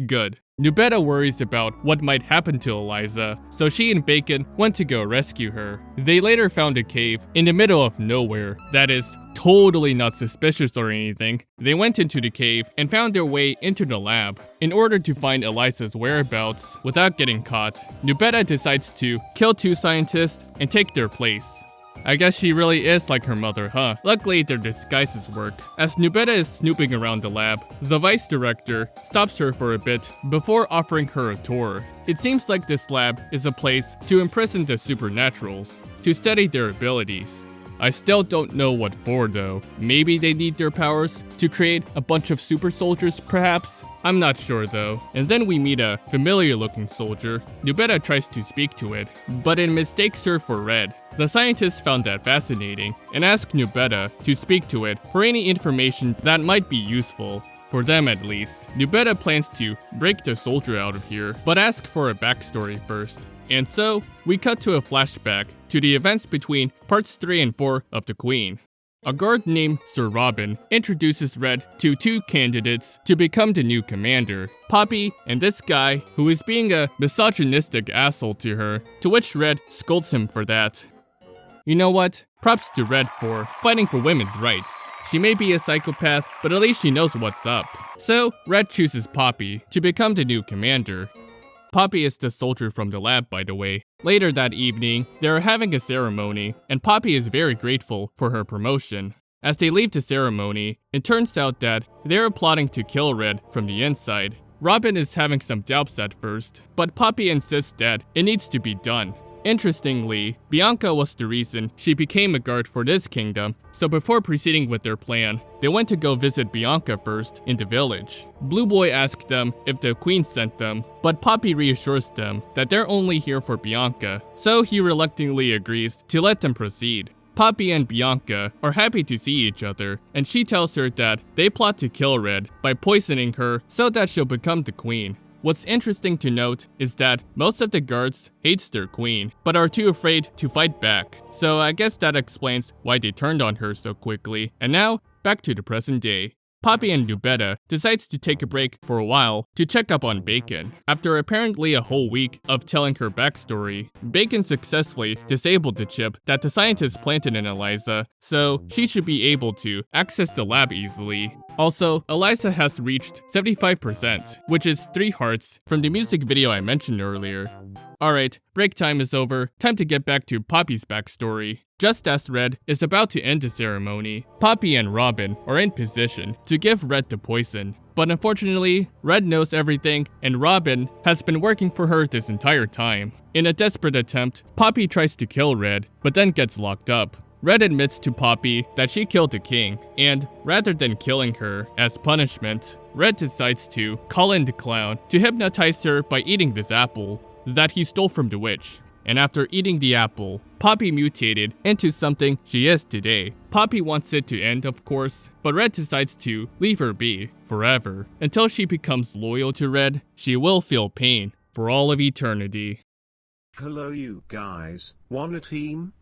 Speaker 1: Good. Nubeta worries about what might happen to Eliza, so she and Bacon went to go rescue her. They later found a cave in the middle of nowhere that is totally not suspicious or anything. They went into the cave and found their way into the lab in order to find Eliza's whereabouts without getting caught. Nubeta decides to kill 2 scientists and take their place. I guess she really is like her mother, huh? Luckily, their disguises work. As Nubeta is snooping around the lab, the vice director stops her for a bit before offering her a tour. It seems like this lab is a place to imprison the supernaturals, to study their abilities. I still don't know what for though. Maybe they need their powers to create a bunch of super soldiers perhaps? I'm not sure though. And then we meet a familiar looking soldier. Nubeta tries to speak to it, but it mistakes her for Red. The scientists found that fascinating and asked Nubeta to speak to it for any information that might be useful. For them at least. Nubeta plans to break the soldier out of here, but ask for a backstory first. And so, we cut to a flashback to the events between parts 3 and 4 of The Queen. A guard named Sir Robin introduces Red to 2 candidates to become the new commander, Poppy and this guy who is being a misogynistic asshole to her, to which Red scolds him for that. You know what? Props to Red for fighting for women's rights. She may be a psychopath, but at least she knows what's up. So, Red chooses Poppy to become the new commander. Poppy is the soldier from the lab, by the way. Later that evening, they are having a ceremony, and Poppy is very grateful for her promotion. As they leave the ceremony, it turns out that they are plotting to kill Red from the inside. Robin is having some doubts at first, but Poppy insists that it needs to be done. Interestingly, Bianca was the reason she became a guard for this kingdom, so before proceeding with their plan, they went to go visit Bianca first in the village. Blue Boy asked them if the queen sent them, but Poppy reassures them that they're only here for Bianca, so he reluctantly agrees to let them proceed. Poppy and Bianca are happy to see each other, and she tells her that they plot to kill Red by poisoning her so that she'll become the queen. What's interesting to note is that most of the guards hate their queen, but are too afraid to fight back. So I guess that explains why they turned on her so quickly. And now, back to the present day. Poppy and Nubeta decides to take a break for a while to check up on Bacon. After apparently a whole week of telling her backstory, Bacon successfully disabled the chip that the scientists planted in Eliza, so she should be able to access the lab easily. Also, Eliza has reached 75%, which is 3 hearts from the music video I mentioned earlier. Alright, break time is over, time to get back to Poppy's backstory. Just as Red is about to end the ceremony, Poppy and Robin are in position to give Red the poison. But unfortunately, Red knows everything, and Robin has been working for her this entire time. In a desperate attempt, Poppy tries to kill Red, but then gets locked up. Red admits to Poppy that she killed the king, and rather than killing her as punishment, Red decides to call in the clown to hypnotize her by eating this apple that he stole from the witch. And after eating the apple, Poppy mutated into something she is today. Poppy wants it to end, of course, but Red decides to leave her be forever. Until she becomes loyal to Red, she will feel pain for all of eternity.
Speaker 3: Hello you guys, want a team?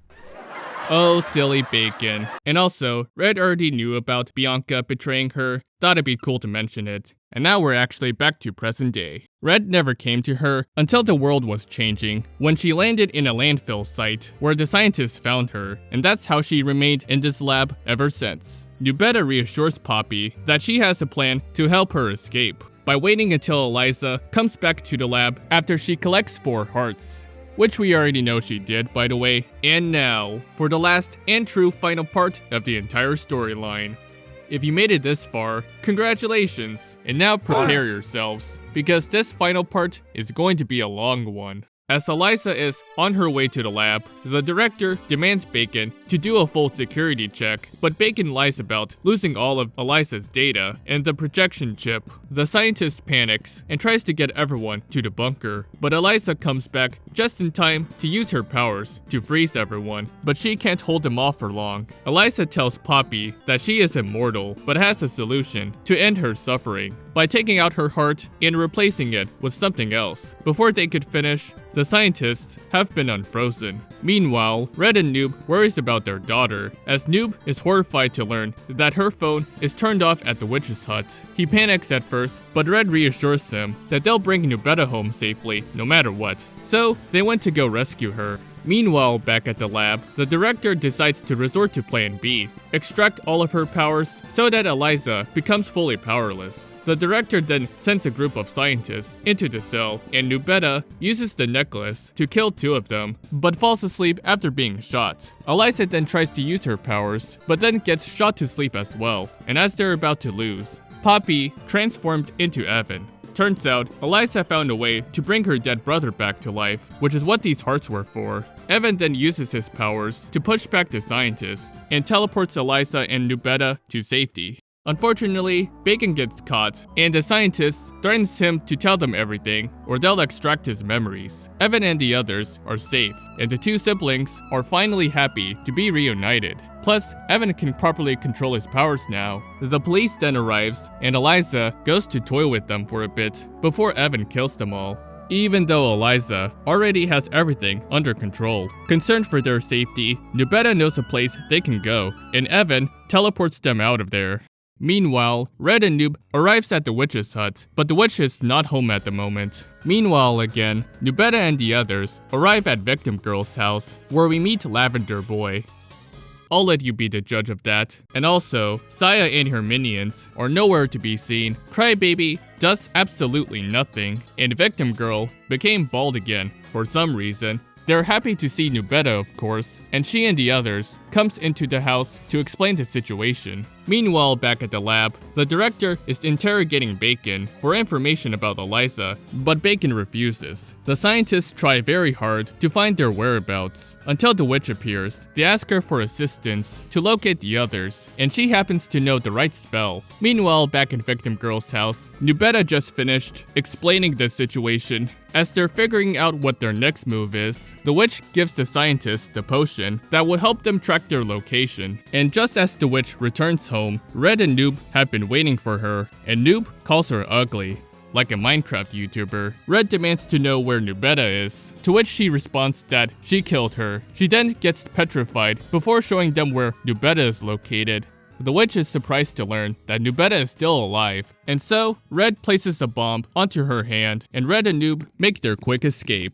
Speaker 1: Oh, silly Bacon. And also, Red already knew about Bianca betraying her, thought it'd be cool to mention it. And now we're actually back to present day. Red never came to her until the world was changing, when she landed in a landfill site where the scientists found her, and that's how she remained in this lab ever since. Nubeta reassures Poppy that she has a plan to help her escape, by waiting until Eliza comes back to the lab after she collects 4 hearts. Which we already know she did, by the way. And now, for the last and true final part of the entire storyline. If you made it this far, congratulations! And now prepare yourselves, because this final part is going to be a long one. As Eliza is on her way to the lab, the director demands Bacon to do a full security check, but Bacon lies about losing all of Eliza's data and the projection chip. The scientist panics and tries to get everyone to the bunker, but Eliza comes back just in time to use her powers to freeze everyone, but she can't hold them off for long. Eliza tells Poppy that she is immortal, but has a solution to end her suffering by taking out her heart and replacing it with something else. Before they could finish, the scientists have been unfrozen. Meanwhile, Red and Noob worries about their daughter, as Noob is horrified to learn that her phone is turned off at the witch's hut. He panics at first, but Red reassures him that they'll bring Nubeta home safely, no matter what. So, they went to go rescue her. Meanwhile, back at the lab, the director decides to resort to plan B, extract all of her powers so that Eliza becomes fully powerless. The director then sends a group of scientists into the cell, and Nubeta uses the necklace to kill 2 of them, but falls asleep after being shot. Eliza then tries to use her powers, but then gets shot to sleep as well, and as they're about to lose, Poppy transformed into Evan. Turns out, Eliza found a way to bring her dead brother back to life, which is what these hearts were for. Evan then uses his powers to push back the scientists, and teleports Eliza and Nubeta to safety. Unfortunately, Bacon gets caught, and the scientist threatens him to tell them everything, or they'll extract his memories. Evan and the others are safe, and the 2 siblings are finally happy to be reunited. Plus, Evan can properly control his powers now. The police then arrives, and Eliza goes to toy with them for a bit, before Evan kills them all. Even though Eliza already has everything under control. Concerned for their safety, Nubeta knows a place they can go, and Evan teleports them out of there. Meanwhile, Red and Noob arrives at the witch's hut, but the witch is not home at the moment. Meanwhile again, Nubeta and the others arrive at Victim Girl's house, where we meet Lavender Boy. I'll let you be the judge of that. And also, Saya and her minions are nowhere to be seen. Crybaby does absolutely nothing, and Victim Girl became bald again for some reason. They're happy to see Nubeta, of course, and she and the others comes into the house to explain the situation. Meanwhile, back at the lab, the director is interrogating Bacon for information about Eliza, but Bacon refuses. The scientists try very hard to find their whereabouts, until the witch appears. They ask her for assistance to locate the others, and she happens to know the right spell. Meanwhile, back in Victim Girl's house, Nubeta just finished explaining the situation. As they're figuring out what their next move is, the witch gives the scientists the potion that would help them track their location. And just as the witch returns home, Red and Noob have been waiting for her, and Noob calls her ugly. Like a Minecraft YouTuber, Red demands to know where Nubeta is, to which she responds that she killed her. She then gets petrified before showing them where Nubeta is located. The witch is surprised to learn that Nubeta is still alive, and so Red places a bomb onto her hand, and Red and Noob make their quick escape.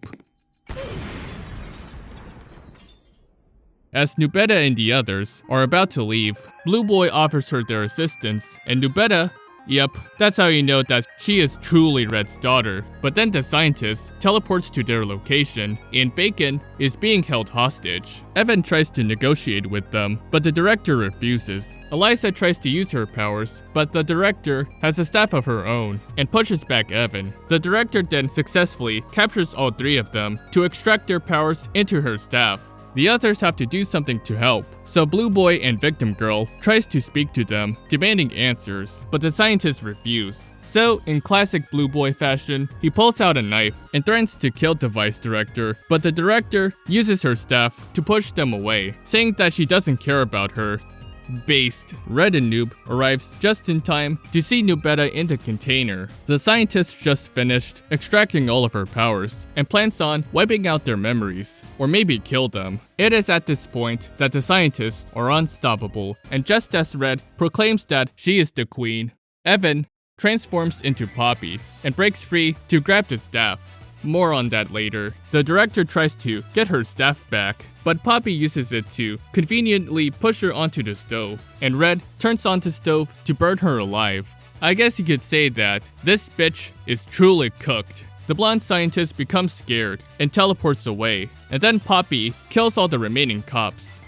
Speaker 1: As Nubeta and the others are about to leave, Blue Boy offers her their assistance, and Nubeta Yep, that's how you know that she is truly Red's daughter. But then the scientist teleports to their location, and Bacon is being held hostage. Evan tries to negotiate with them, but the director refuses. Eliza tries to use her powers, but the director has a staff of her own and pushes back Evan. The director then successfully captures all three of them to extract their powers into her staff. The others have to do something to help, so Blue Boy and Victim Girl tries to speak to them, demanding answers, but the scientists refuse. So, in classic Blue Boy fashion, he pulls out a knife and threatens to kill the vice director, but the director uses her staff to push them away, saying that she doesn't care about her. Based, Red and Noob arrives just in time to see Nubetta in the container. The scientist just finished extracting all of her powers and plans on wiping out their memories, or maybe kill them. It is at this point that the scientists are unstoppable, and just as Red proclaims that she is the queen, Evan transforms into Poppy and breaks free to grab the staff. More on that later. The director tries to get her staff back, but Poppy uses it to conveniently push her onto the stove, and Red turns on the stove to burn her alive. I guess you could say that this bitch is truly cooked. The blonde scientist becomes scared and teleports away, and then Poppy kills all the remaining cops.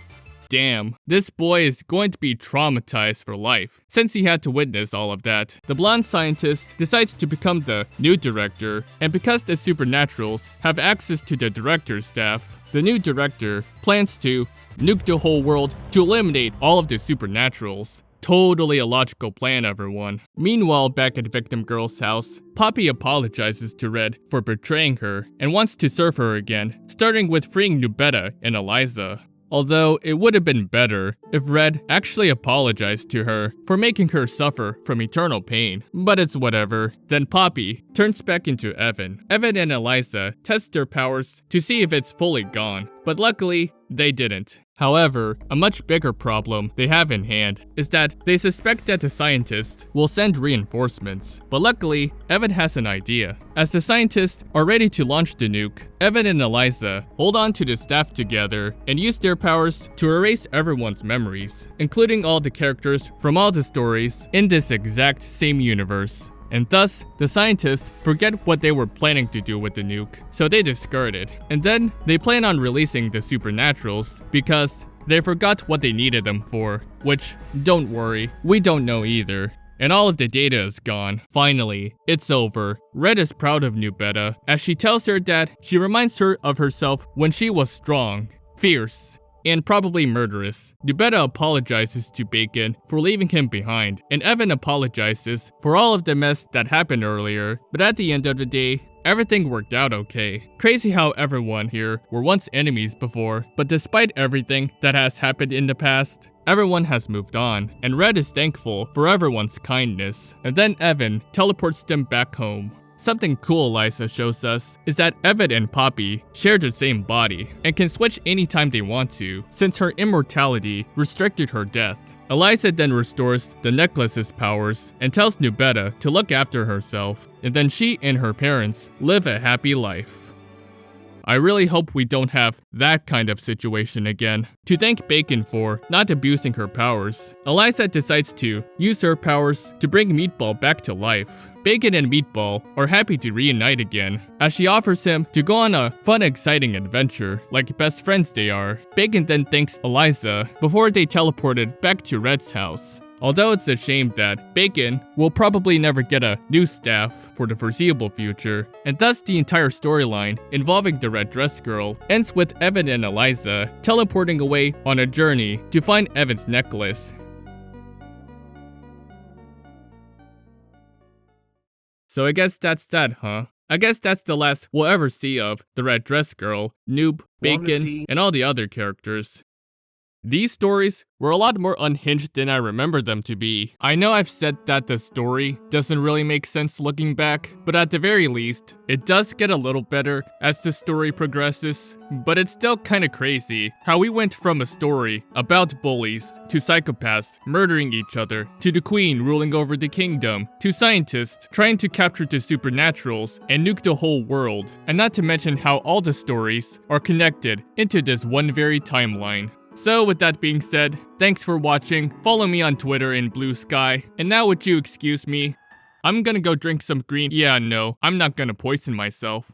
Speaker 1: Damn, this boy is going to be traumatized for life, since he had to witness all of that. The blonde scientist decides to become the new director, and because the Supernaturals have access to the director's staff, the new director plans to nuke the whole world to eliminate all of the Supernaturals. Totally a logical plan, everyone. Meanwhile, back at Victim Girl's house, Poppy apologizes to Red for betraying her and wants to serve her again, starting with freeing Nubetta and Eliza. Although it would have been better if Red actually apologized to her for making her suffer from eternal pain. But it's whatever. Then Poppy turns back into Evan. Evan and Eliza test their powers to see if it's fully gone, but luckily they didn't. However, a much bigger problem they have in hand is that they suspect that the scientists will send reinforcements, but luckily, Evan has an idea. As the scientists are ready to launch the nuke, Evan and Eliza hold on to the staff together and use their powers to erase everyone's memories, including all the characters from all the stories in this exact same universe. And thus, the scientists forget what they were planning to do with the nuke, so they discard it. And then, they plan on releasing the Supernaturals because they forgot what they needed them for, which, don't worry, we don't know either. And all of the data is gone. Finally, it's over. Red is proud of Nubetta, as she tells her that she reminds her of herself when she was strong, fierce, and probably murderous. Nubetta apologizes to Bacon for leaving him behind, and Evan apologizes for all of the mess that happened earlier, but at the end of the day, everything worked out okay. Crazy how everyone here were once enemies before, but despite everything that has happened in the past, everyone has moved on, and Red is thankful for everyone's kindness. And then Evan teleports them back home. Something cool Eliza shows us is that Evan and Poppy share the same body and can switch anytime they want to, since her immortality restricted her death. Eliza then restores the necklace's powers and tells Nubetta to look after herself, and then she and her parents live a happy life. I really hope we don't have that kind of situation again. To thank Bacon for not abusing her powers, Eliza decides to use her powers to bring Meatball back to life. Bacon and Meatball are happy to reunite again, as she offers him to go on a fun, exciting adventure, like best friends they are. Bacon then thanks Eliza before they teleported back to Red's house. Although it's a shame that Bacon will probably never get a new staff for the foreseeable future, and thus the entire storyline involving the Red Dress Girl ends with Evan and Eliza teleporting away on a journey to find Evan's necklace. So I guess that's that, huh? I guess that's the last we'll ever see of the Red Dress Girl, Noob, Bacon, and all the other characters. These stories were a lot more unhinged than I remember them to be. I know I've said that the story doesn't really make sense looking back, but at the very least, it does get a little better as the story progresses. But it's still kinda crazy how we went from a story about bullies, to psychopaths murdering each other, to the queen ruling over the kingdom, to scientists trying to capture the Supernaturals and nuke the whole world, and not to mention how all the stories are connected into this one very timeline. So with that being said, thanks for watching, follow me on Twitter in Blue Sky, and now would you excuse me? I'm gonna go drink some green. Yeah, no, I'm not gonna poison myself.